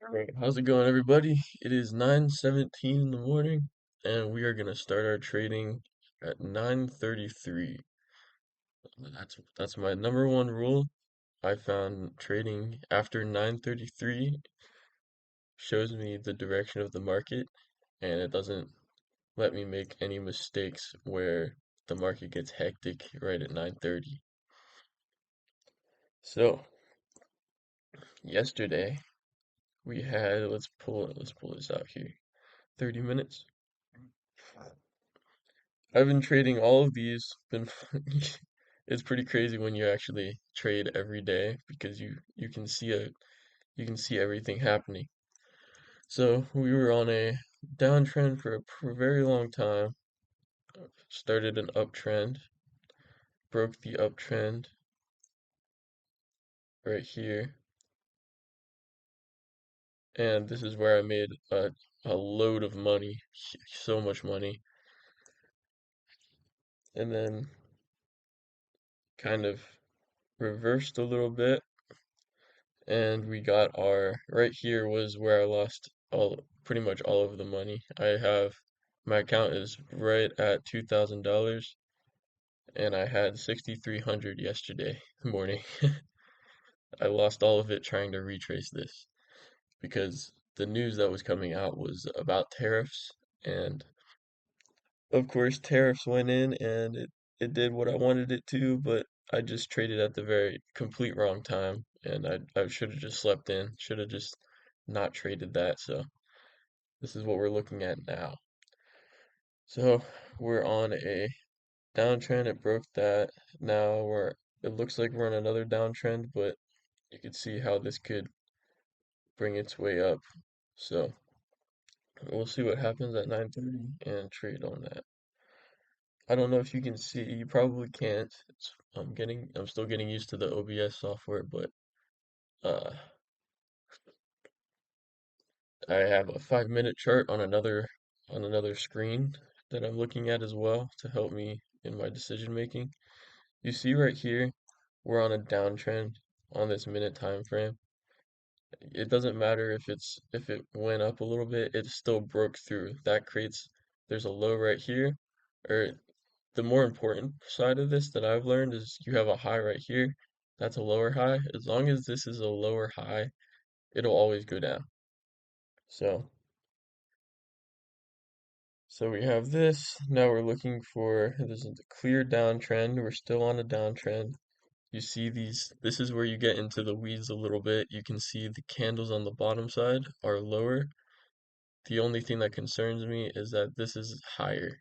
Alright, how's it going, everybody? It is 9:17 in the morning, and we are gonna start our trading at 9:33. That's my number one rule. I found trading after 9:33 shows me the direction of the market, and it doesn't let me make any mistakes where the market gets hectic right at 9:30. So, yesterday we had let's pull this out here. 30 minutes. I've been trading all of these. Been it's pretty crazy when you actually trade every day because you can see everything happening. So we were on a downtrend for a very long time. Started an uptrend, broke the uptrend right here, and this is where I made a load of money, so much money, and then kind of reversed a little bit and we got our right here was where I lost pretty much all of the money. My account is right at $2,000 and I had 6,300 yesterday morning. I lost all of it trying to retrace this because the news that was coming out was about tariffs and of course tariffs went in and it did what I wanted it to, but I just traded at the very complete wrong time and I should have just slept in, should have just not traded that. So this is what we're looking at now. So we're on a downtrend. It broke that. Now it looks like we're on another downtrend, but you can see how this could bring its way up. So we'll see what happens at 9:30 and trade on that. I don't know if you can see, you probably can't. I'm still getting used to the OBS software, but uh, I have a 5-minute chart on another screen that I'm looking at as well to help me in my decision making. You see right here, we're on a downtrend on this minute time frame. It doesn't matter if it went up a little bit, it still broke through. There's a low right here, or the more important side of this that I've learned is you have a high right here. That's a lower high. As long as this is a lower high, it'll always go down. So, so we have this. Now we're looking for this is a clear downtrend. We're still on a downtrend. You see this is where you get into the weeds a little bit. You can see the candles on the bottom side are lower. The only thing that concerns me is that this is higher.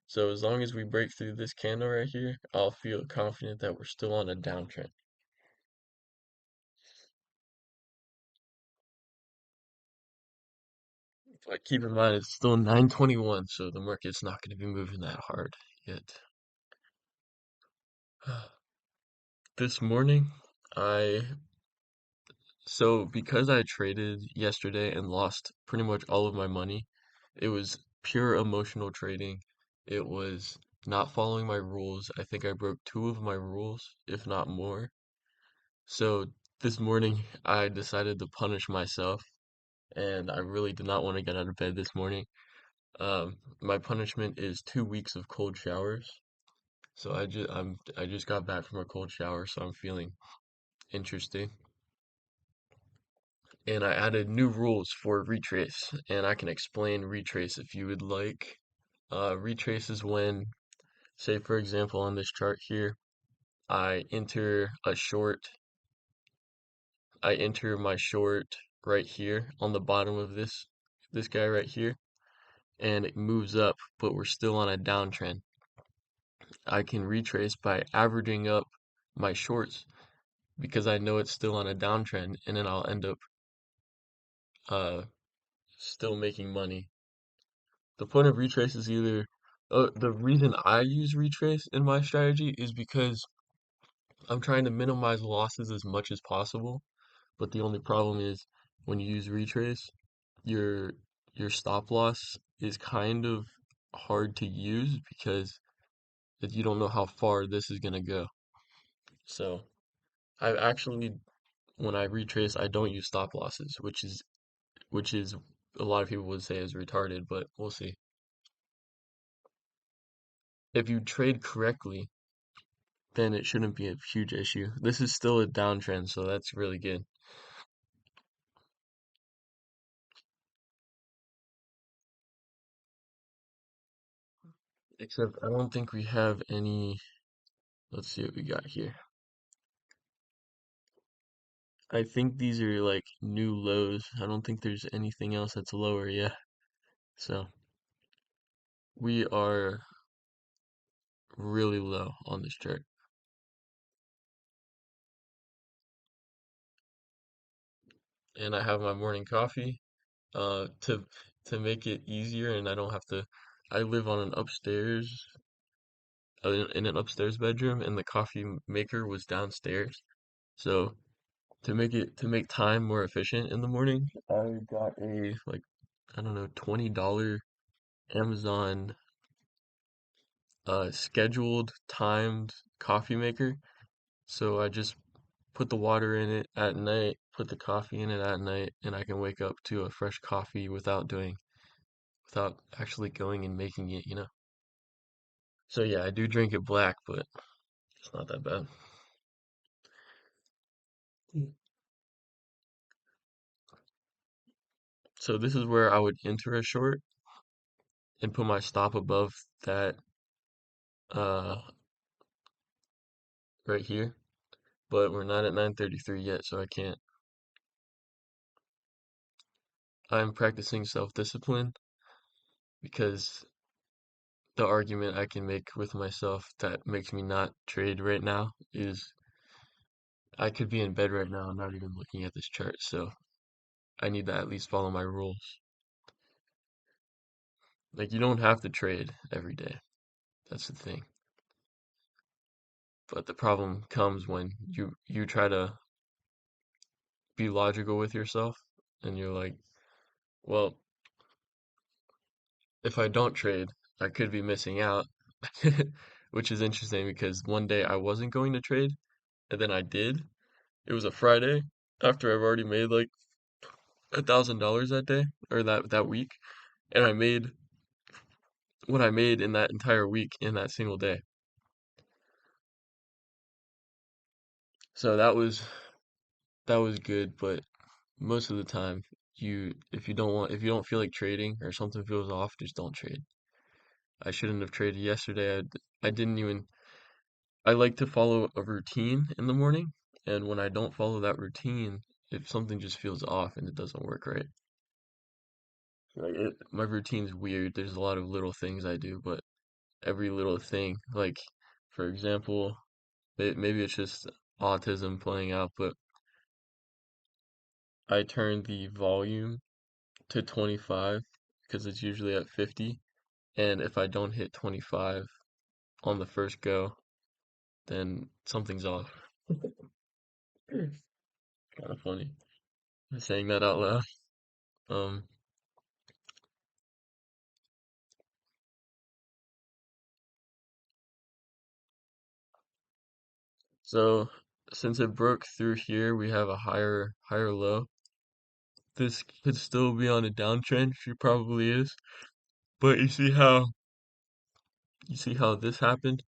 So as long as we break through this candle right here, I'll feel confident that we're still on a downtrend. But keep in mind, it's still 9:21, so the market's not going to be moving that hard yet. This morning, I because I traded yesterday and lost pretty much all of my money, it was pure emotional trading. It was not following my rules. I think I broke two of my rules, if not more. So this morning, I decided to punish myself, and I really did not want to get out of bed this morning. My punishment is 2 weeks of cold showers. So I just got back from a cold shower, so I'm feeling interesting. And I added new rules for retrace, and I can explain retrace if you would like. Retrace is when, say for example, on this chart here, I enter a short, I enter my short right here on the bottom of this guy right here, and it moves up, but we're still on a downtrend. I can retrace by averaging up my shorts because I know it's still on a downtrend, and then I'll end up uh still making money. The point of retrace is either the reason I use retrace in my strategy is because I'm trying to minimize losses as much as possible. But the only problem is when you use retrace, your your stop loss is kind of hard to use because you don't know how far this is gonna go. So I actually when I retrace, I don't use stop losses, which is which is a lot of people would say is retarded, but we'll see. If you trade correctly, then it shouldn't be a huge issue. This is still a downtrend, so that's really good. Except I don't think we have any. Let's see what we got here. I think these are like new lows. I don't think there's anything else that's lower yet. So we are really low on this chart. And I have my morning coffee to make it easier and I don't have to. I live on an upstairs in an upstairs bedroom and the coffee maker was downstairs. So to make time more efficient in the morning, I got a like I don't know $20 Amazon scheduled timed coffee maker. So I just put the water in it at night, put the coffee in it at night, and I can wake up to a fresh coffee without actually going and making it, you know. So yeah, I do drink it black, but it's not that bad. Mm. So this is where I would enter a short and put my stop above that uh right here. But we're not at 9:33 yet, so I can't. I'm practicing self-discipline because the argument I can make with myself that makes me not trade right now is I could be in bed right now and not even looking at this chart, so I need to at least follow my rules. Like you don't have to trade every day. That's the thing. But the problem comes when you try to be logical with yourself and you're like, well, if I don't trade, I could be missing out. Which is interesting because one day I wasn't going to trade and then I did. It was a Friday after I've already made like $1,000 that day or that week, and I made what I made in that entire week in that single day. So that was good, but most of the time if you don't feel like trading or something feels off, just don't trade. I shouldn't have traded yesterday. I didn't even I like to follow a routine in the morning, and when I don't follow that routine, if something just feels off and it doesn't work right. My routine's weird. There's a lot of little things I do, but every little thing, like for example, maybe it's just autism playing out, but I turn the volume to 25 because it's usually at 50, and if I don't hit 25 on the first go, then something's off. Kind of funny saying that out loud. Um, so since it broke through here, we have a higher low. This could still be on a downtrend. She probably is. But you see how this happened,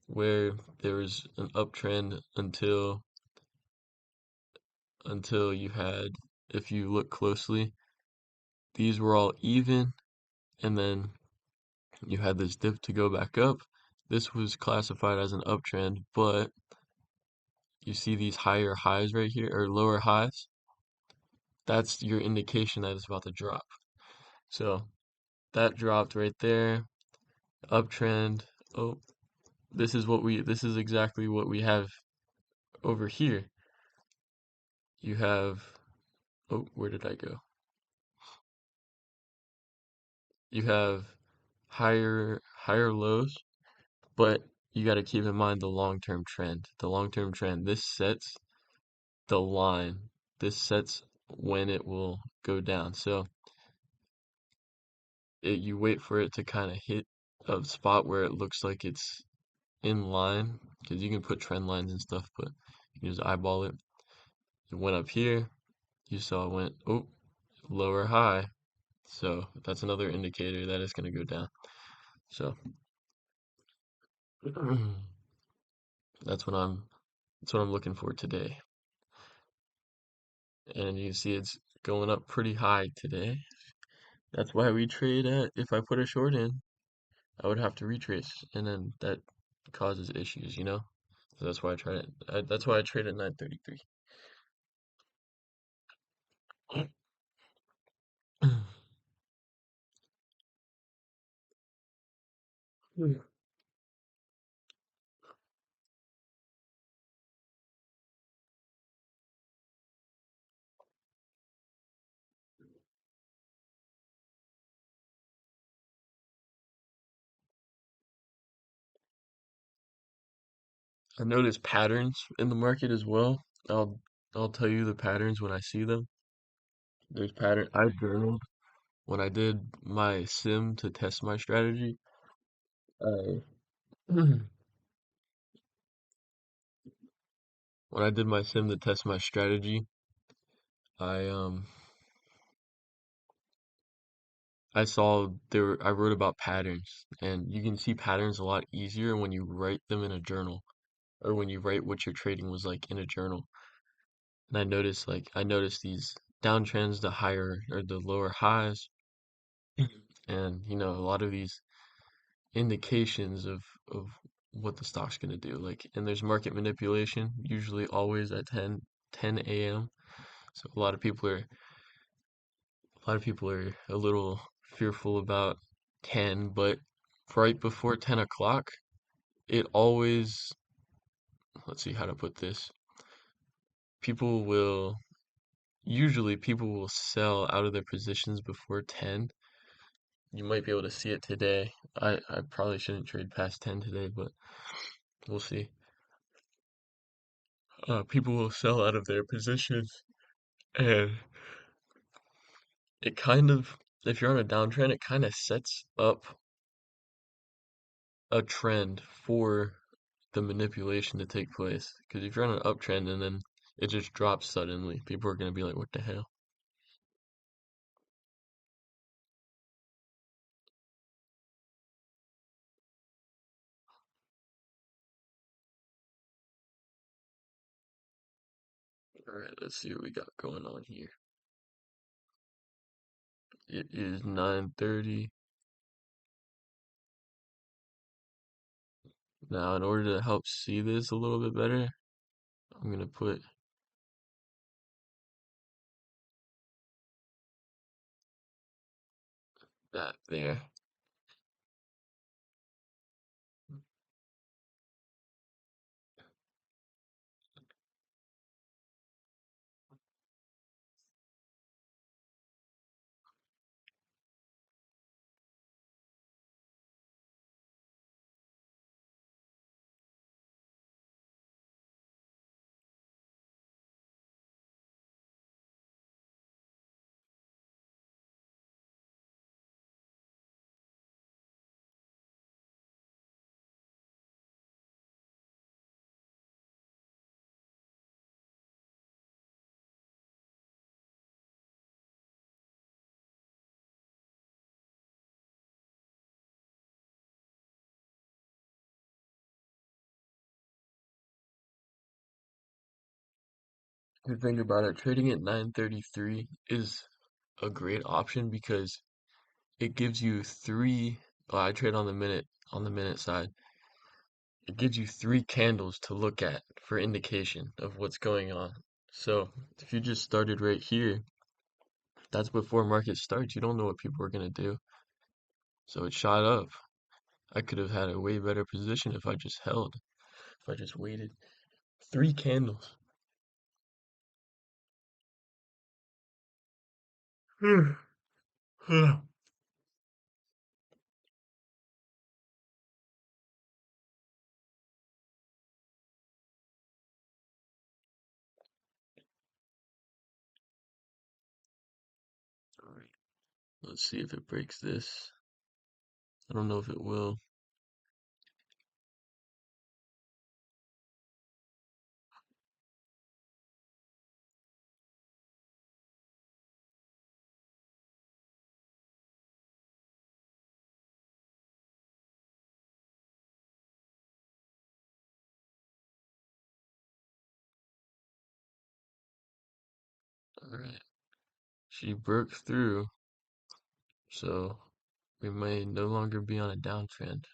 where there was an uptrend until you had, if you look closely, these were all even, and then you had this dip to go back up. This was classified as an uptrend, but you see these higher highs right here, or lower highs? That's your indication that it's about to drop. So that dropped right there, uptrend. Oh, this is exactly what we have over here. You have, oh, where did I go? You have higher lows, but you got to keep in mind the long-term trend. The long-term trend, this sets the line. This sets when it will go down. So you wait for it to kind of hit a spot where it looks like it's in line, because you can put trend lines and stuff, but you can just eyeball it. It went up here. You saw it went, oh, lower high. So that's another indicator that it's going to go down. So that's what I'm looking for today. And you see it's going up pretty high today. That's why we trade at, if I put a short in, I would have to retrace, and then that causes issues, you know? So that's why I try it. That's why I trade at 933. I notice patterns in the market as well. I'll tell you the patterns when I see them. There's pattern. I journaled when I did my sim to test my strategy. I when I did my sim to test my strategy, I um I saw I wrote about patterns, and you can see patterns a lot easier when you write them in a journal, or when you write what your trading was like in a journal. And I noticed these downtrends, the higher or the lower highs, and a lot of these indications of what the stock's going to do. Like, and there's market manipulation usually always at 10 a.m. So a lot of people are a little fearful about 10, but right before 10 o'clock, it always, let's see how to put this. People will Usually, people will sell out of their positions before 10. You might be able to see it today. I probably shouldn't trade past 10 today, but we'll see. People will sell out of their positions, and it kind of, if you're on a downtrend, it kind of sets up a trend for the manipulation to take place. Because if you're on an uptrend and then it just drops suddenly, people are going to be like, what the hell? All right, let's see what we got going on here. It is 9:30. Now, in order to help see this a little bit better, I'm going to put that there. The thing about it, trading at 9:33 is a great option because it gives you I trade on the minute side. It gives you three candles to look at for indication of what's going on. So if you just started right here, that's before market starts. You don't know what people are gonna do. So it shot up. I could have had a way better position if I just held, if I just waited. Three candles. Alright, let's see if it breaks this. I don't know if it will. She broke through, so we may no longer be on a downtrend.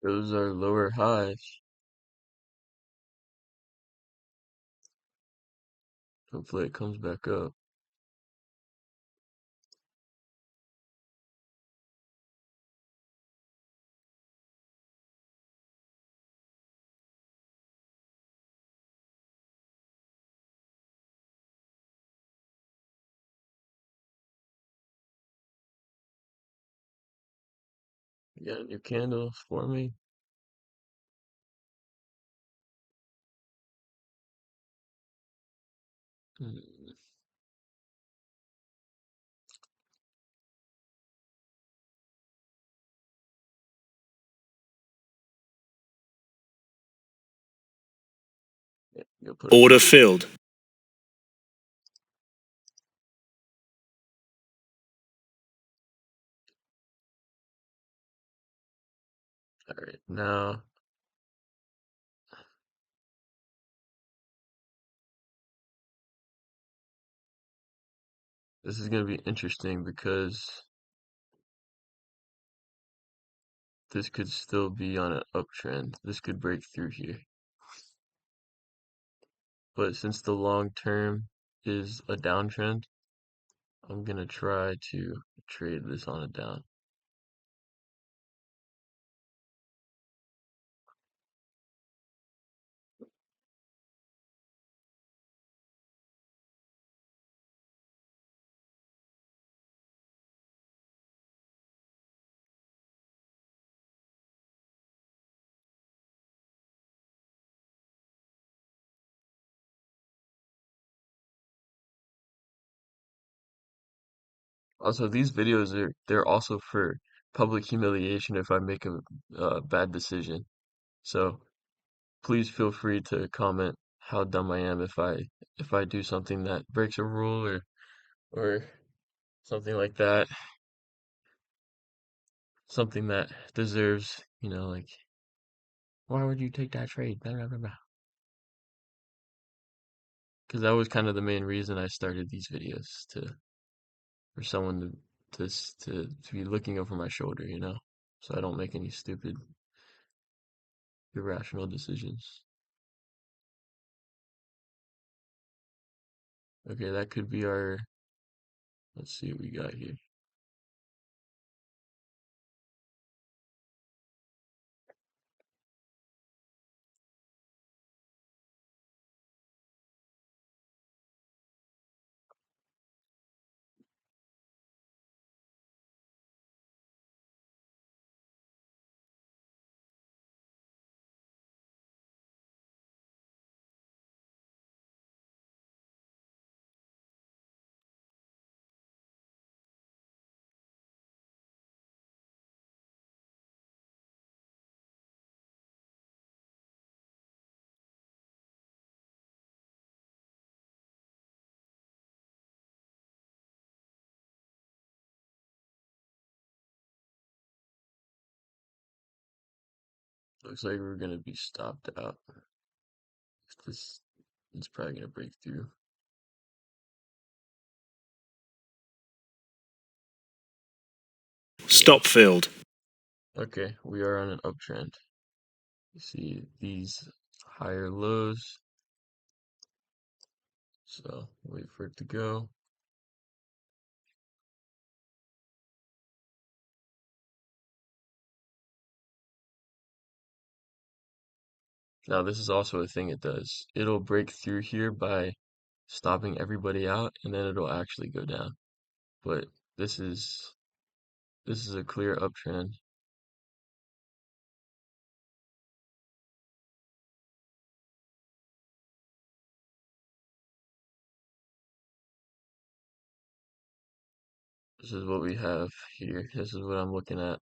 Those are lower highs. Hopefully it comes back up. You got a new candle for me? Hmm, yeah, you'll put a Order candle. filled. All right, now this is going to be interesting because this could still be on an uptrend. This could break through here. But since the long term is a downtrend, I'm going to try to trade this on a down. Also, these videos they're also for public humiliation if I make a bad decision. So please feel free to comment how dumb I am if I do something that breaks a rule or something like that, something that deserves, like why would you take that trade? Because that was kind of the main reason I started these videos to for someone to be looking over my shoulder, so I don't make any stupid irrational decisions. Okay, that could be our, let's see what we got here. Looks like we're gonna be stopped out. This it's probably gonna break through. Stop filled. Okay, we are on an uptrend. You see these higher lows, so wait for it to go. Now this is also a thing it does. It'll break through here by stopping everybody out, and then it'll actually go down. But this is this is a clear uptrend. This is what we have here. This is what I'm looking at.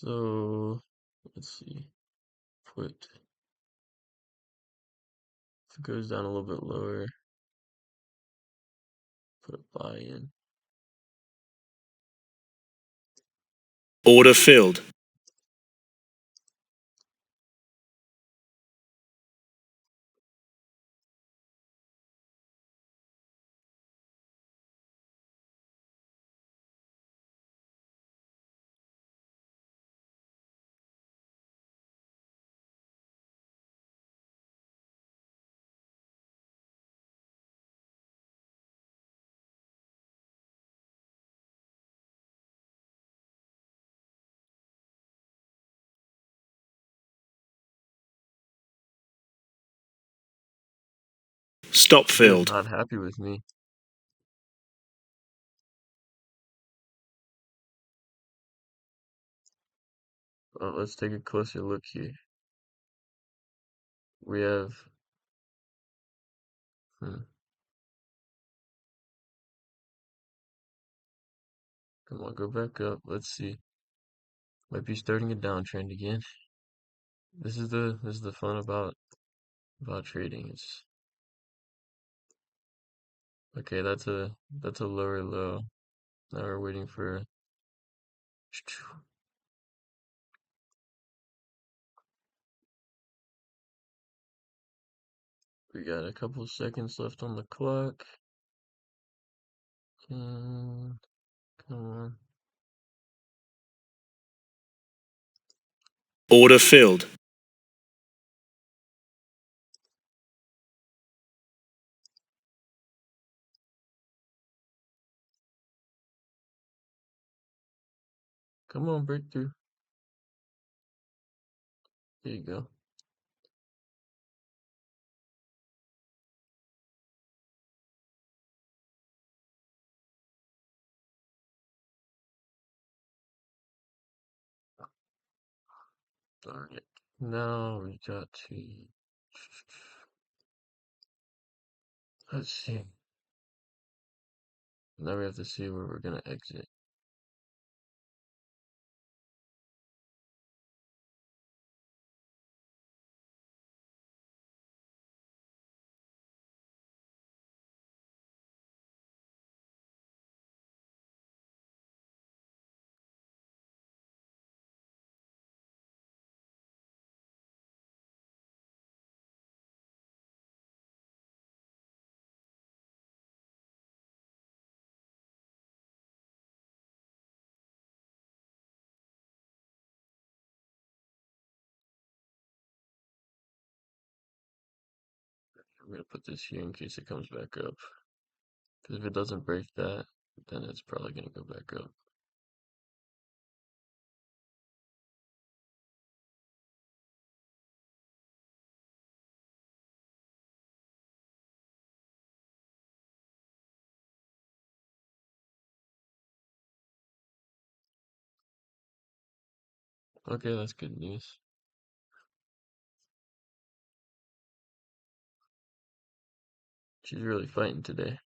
So let's see. Put if it goes down a little bit lower, put buy in. Order filled. Stop That is filled. not happy with me. Let's take a closer look here. We have, hmm, come on, go back up. Let's see. Might be starting a downtrend again. This is the fun about trading. It's okay. That's a lower low. Now we're waiting for. We got a couple seconds left on the clock. And come on, Order filled. come on, breakthrough. There you go. Darn it. Now we got to. Let's see. Now we have to see where we're gonna exit. I'm gonna put this here in case it comes back up. Because if it doesn't break that, then it's probably gonna go back up. Okay, that's good news. She's really fighting today.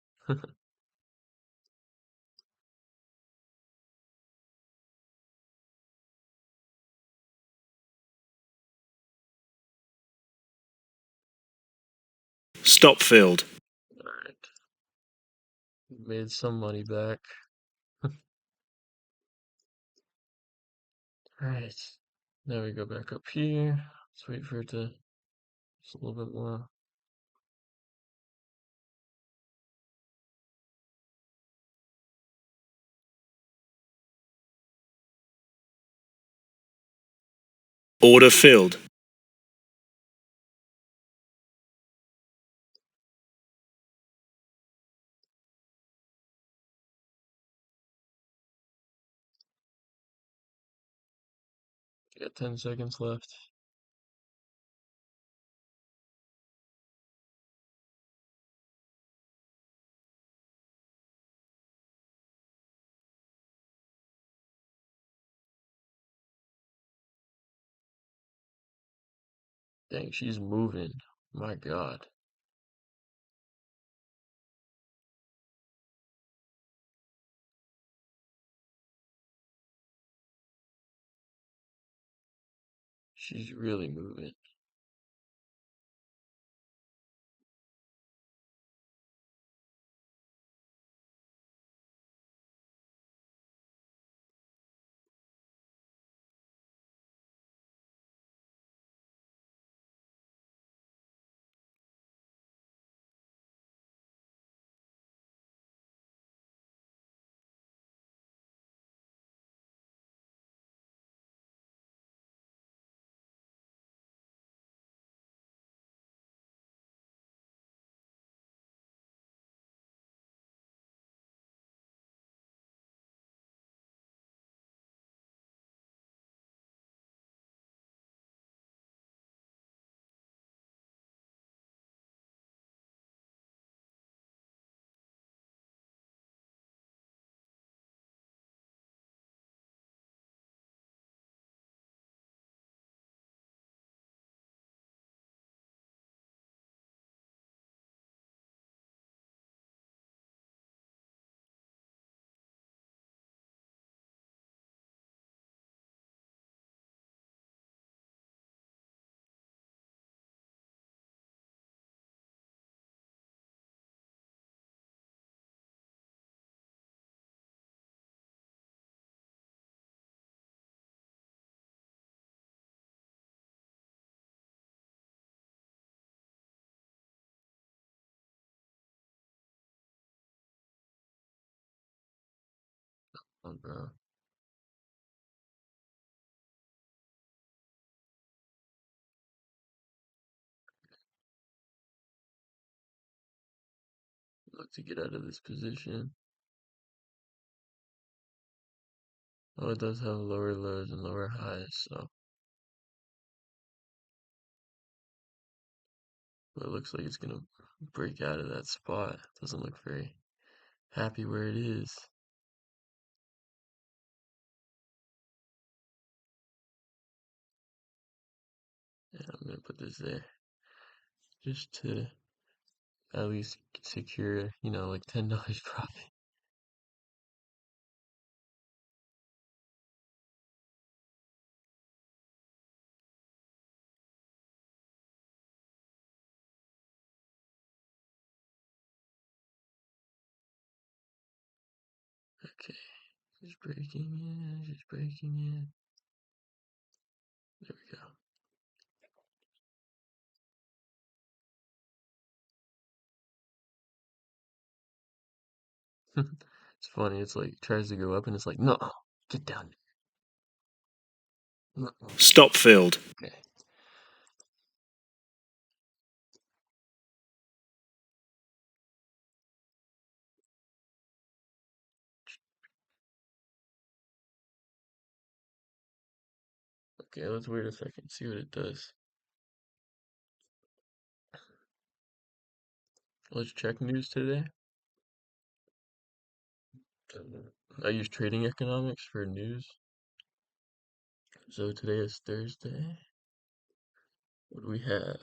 Stop field. Alright, made some money back. Alright, now we go back up here. Let's wait for it to just a little bit more. Order filled. Got 10 seconds left. Dang, she's moving. My God. She's really moving. Oh, bro. Look to get out of this position. Oh, it does have lower lows and lower highs, so. But it looks like it's gonna break out of that spot. Doesn't look very happy where it is. And I'm gonna put this there just to at least secure, like $10 profit. Okay, she's breaking in, she's breaking in. There we go. It's funny, it's like tries to go up and it's like, no, get down. No. Stop field. Okay. Okay, let's wait a second, see what it does. Let's check news today. I use trading economics for news. So today is Thursday. What do we have?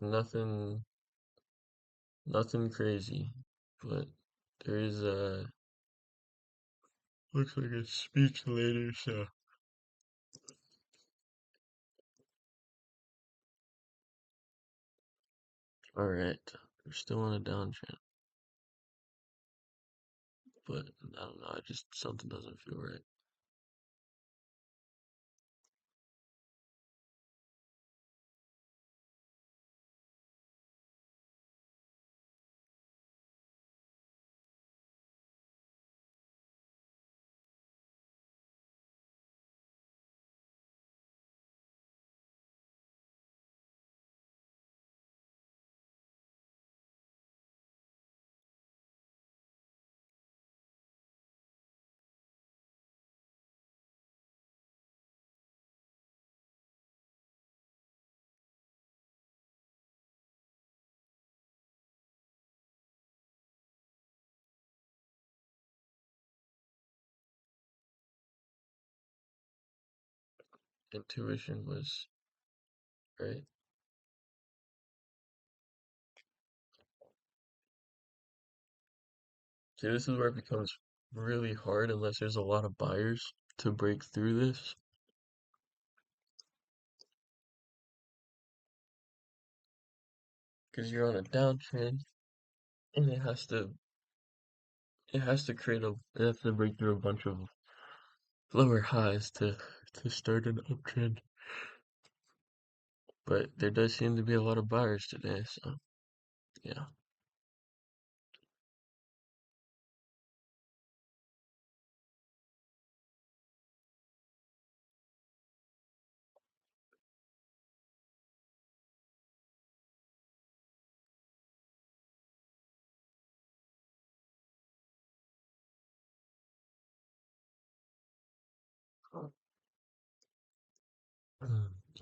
Nothing, nothing crazy, but there is a, looks like a speech later, so. Alright, we're still on a downtrend, but I don't know, something doesn't feel right. Intuition was right. See, this is where it becomes really hard unless there's a lot of buyers to break through this. Because you're on a downtrend and it has to break through a bunch of lower highs to start an uptrend. But there does seem to be a lot of buyers today, so yeah.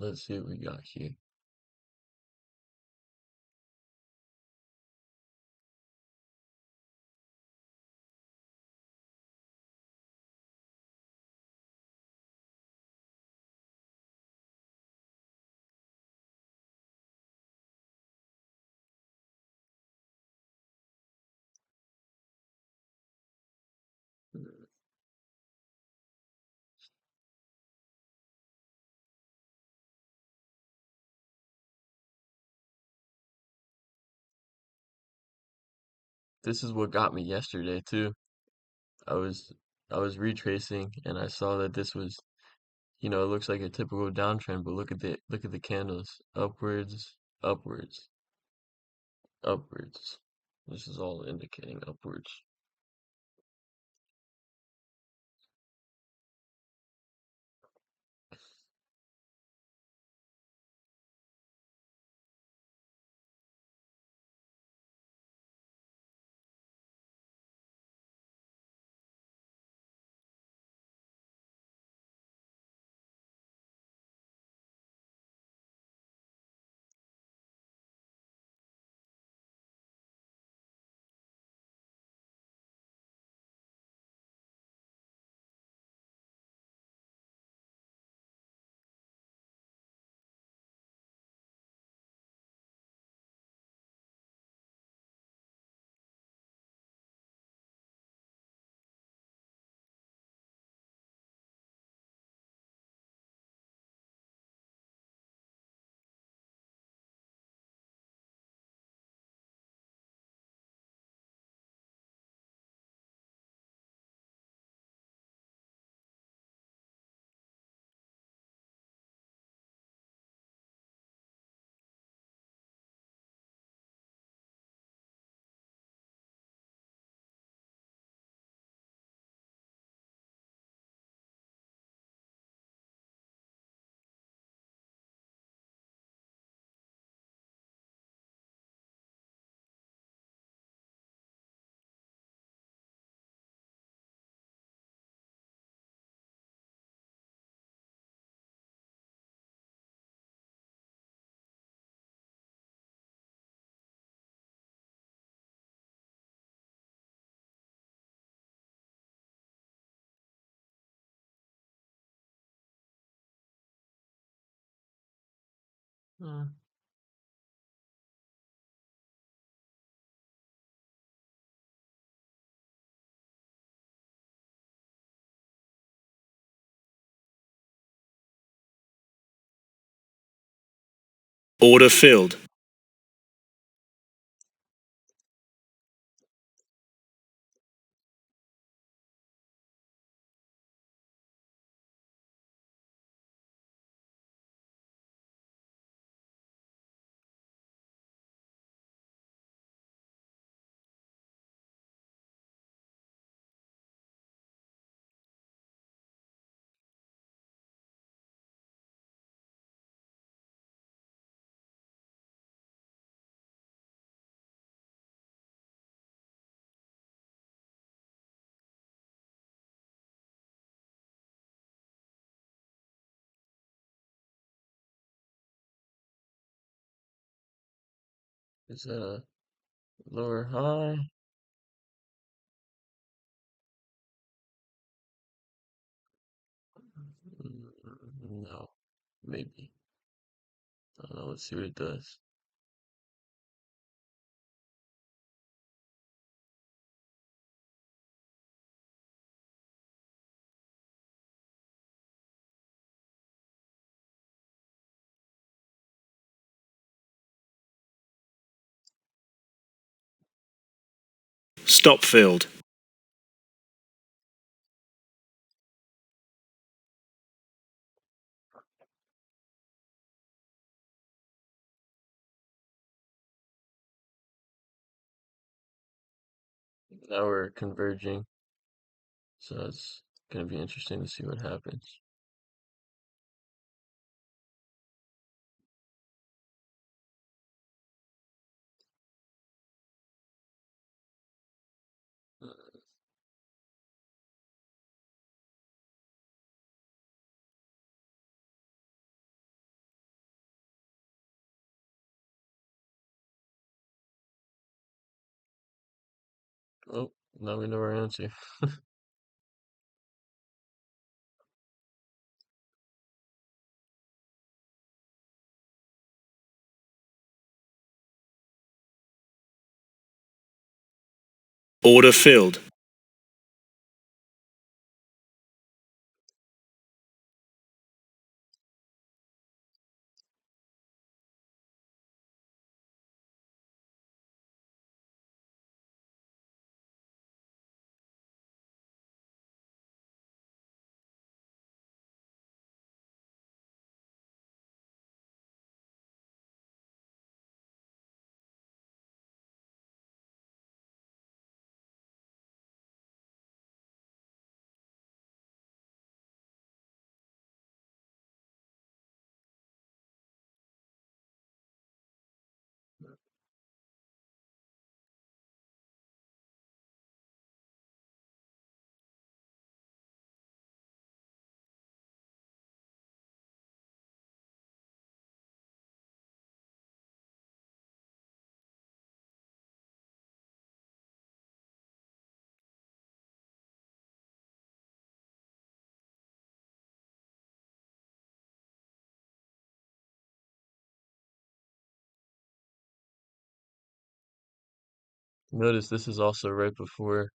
Let's see what we got here. This is what got me yesterday too. I was I was retracing and I saw that this was, it looks like a typical downtrend, but look at the candles. Upwards, upwards, upwards. This is all indicating upwards. Uh, Order filled. is that a lower high? No, maybe. I don't know. Let's see what it does. Stop filled. Now we're converging, so it's gonna be interesting to see what happens. Oh, now we know our answer. Order filled. Notice this is also right before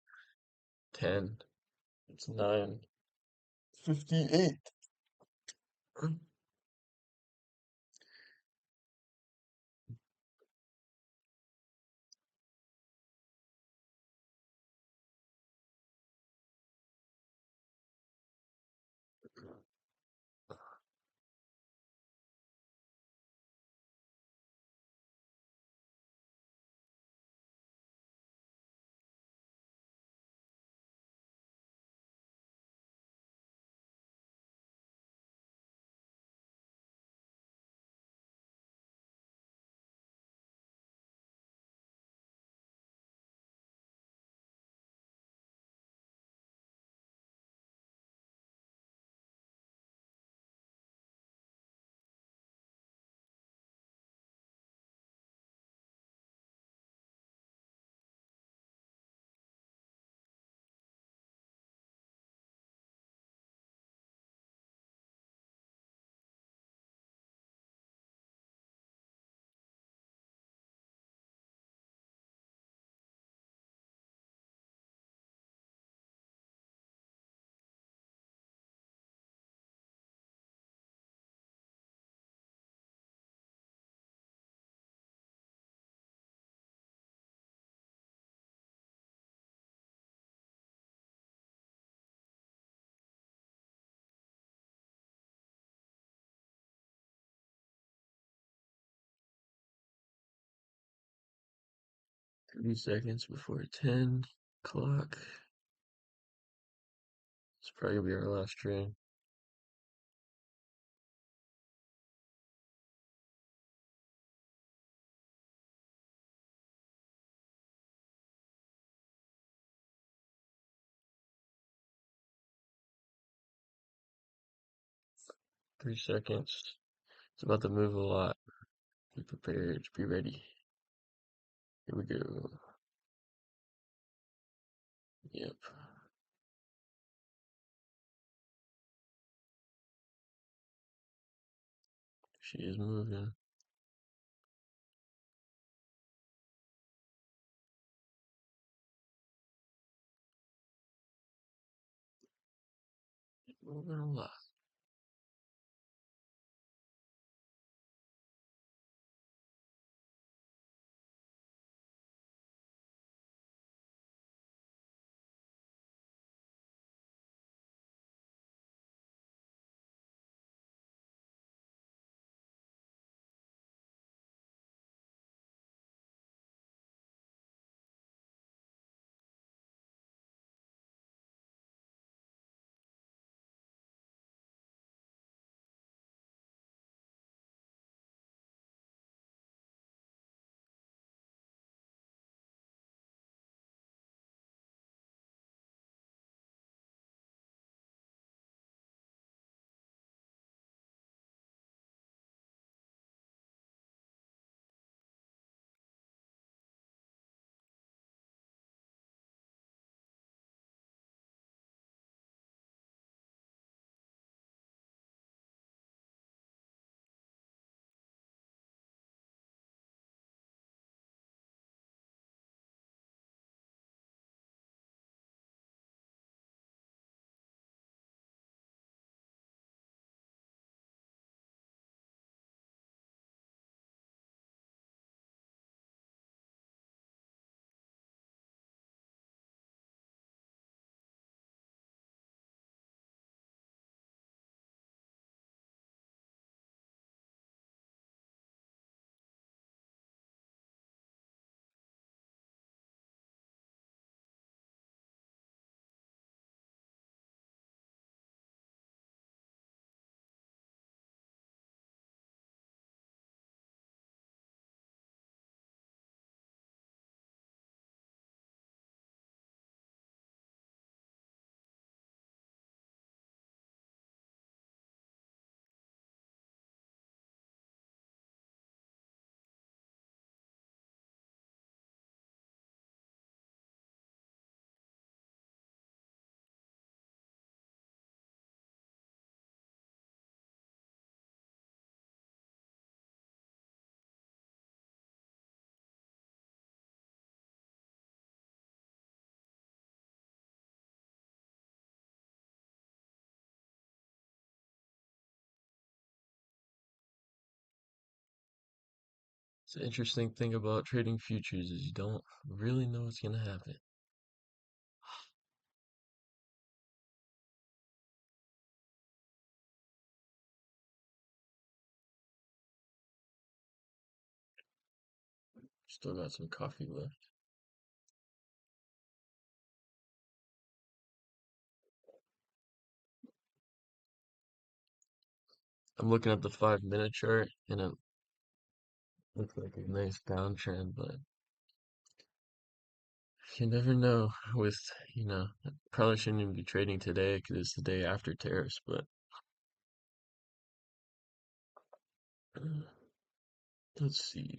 10. It's 9:58. 3 seconds before 10 o'clock. It's probably gonna be our last train. 3 seconds. It's about to move a lot. Be prepared. Be ready. Here we go. Yep. She is moving. Moving a lot. It's the interesting thing about trading futures is you don't really know what's gonna happen. Still got some coffee left. I'm looking at the 5 minute chart and it looks like a nice downtrend, but you never know with, probably shouldn't even be trading today because it's the day after tariffs, but let's see.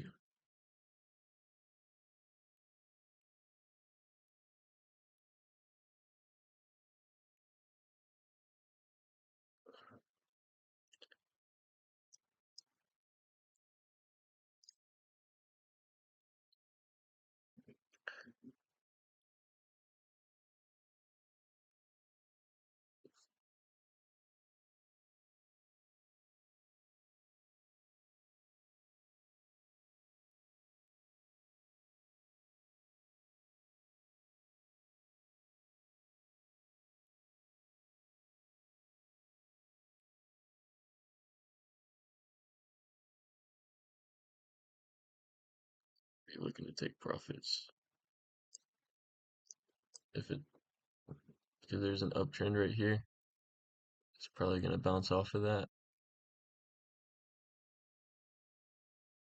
Are you looking to take profits? if it because there's an uptrend right here, it's probably gonna bounce off of that.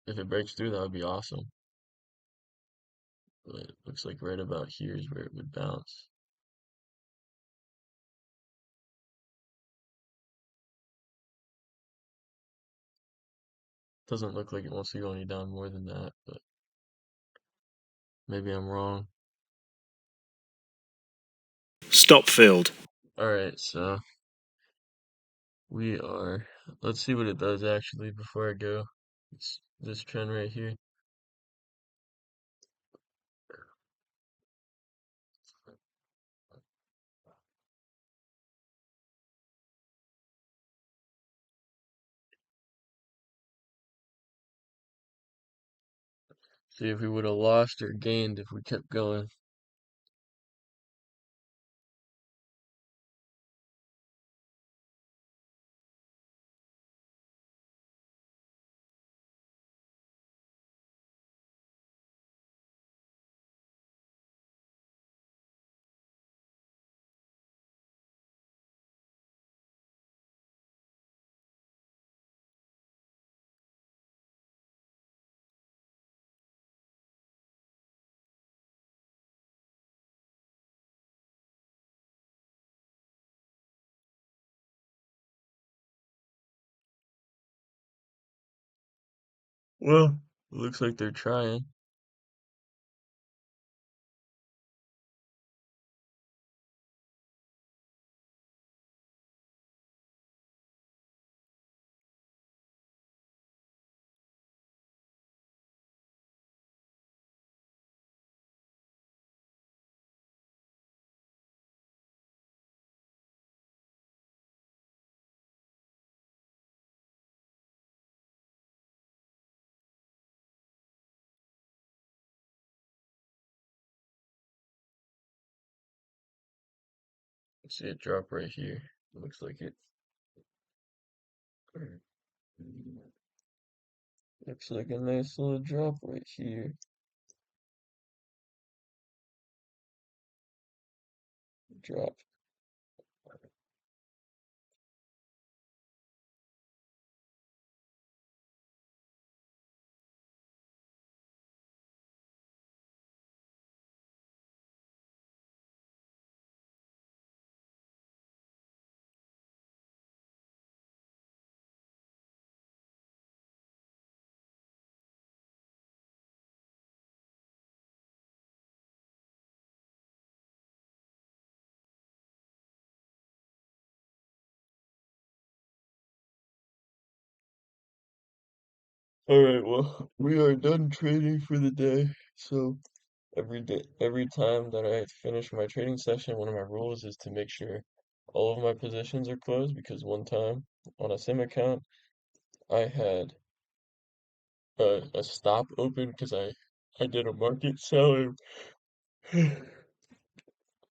If it breaks through, that would be awesome. But it looks like right about here is where it would bounce. Doesn't look like it wants to go any down more than that, but maybe I'm wrong. Stop filled. Alright, so we are, let's see what it does actually before I go. It's this trend right here. See if we would have lost or gained if we kept going. Well, it looks like they're trying. See it drop right here. Looks like it. Looks like a nice little drop right here. Drop. Alright, well, we are done trading for the day. So every time that I finish my trading session, one of my rules is to make sure all of my positions are closed because one time on a sim account, I had a stop open because I did a market sell or I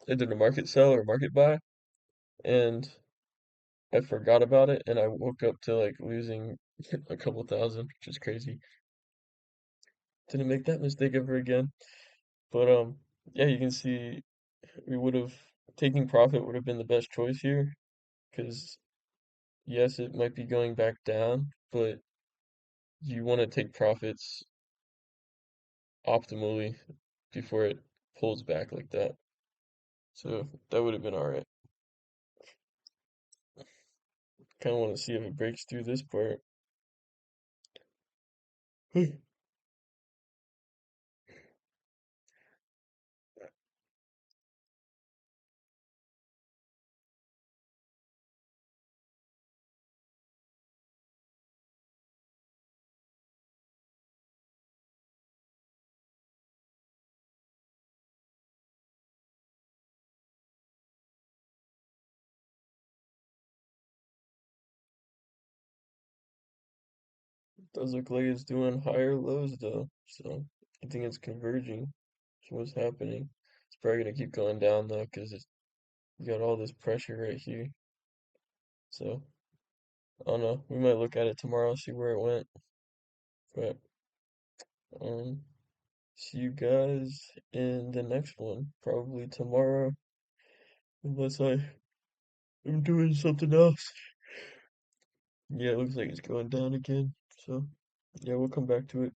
did a market sell or market buy and I forgot about it and I woke up to like losing a couple thousand, which is crazy. Didn't make that mistake ever again. But yeah, you can see we would have taking profit would have been the best choice here because yes, it might be going back down, but you want to take profits optimally before it pulls back like that. So that would have been all right. Kind of want to see if it breaks through this part. Does look like it's doing higher lows though, so I think it's converging to what's happening. It's probably gonna keep going down though, because it's you got all this pressure right here. So I don't know. We might look at it tomorrow, see where it went. But um, see you guys in the next one, probably tomorrow, unless I am doing something else. Yeah, it looks like it's going down again, so yeah, we'll come back to it.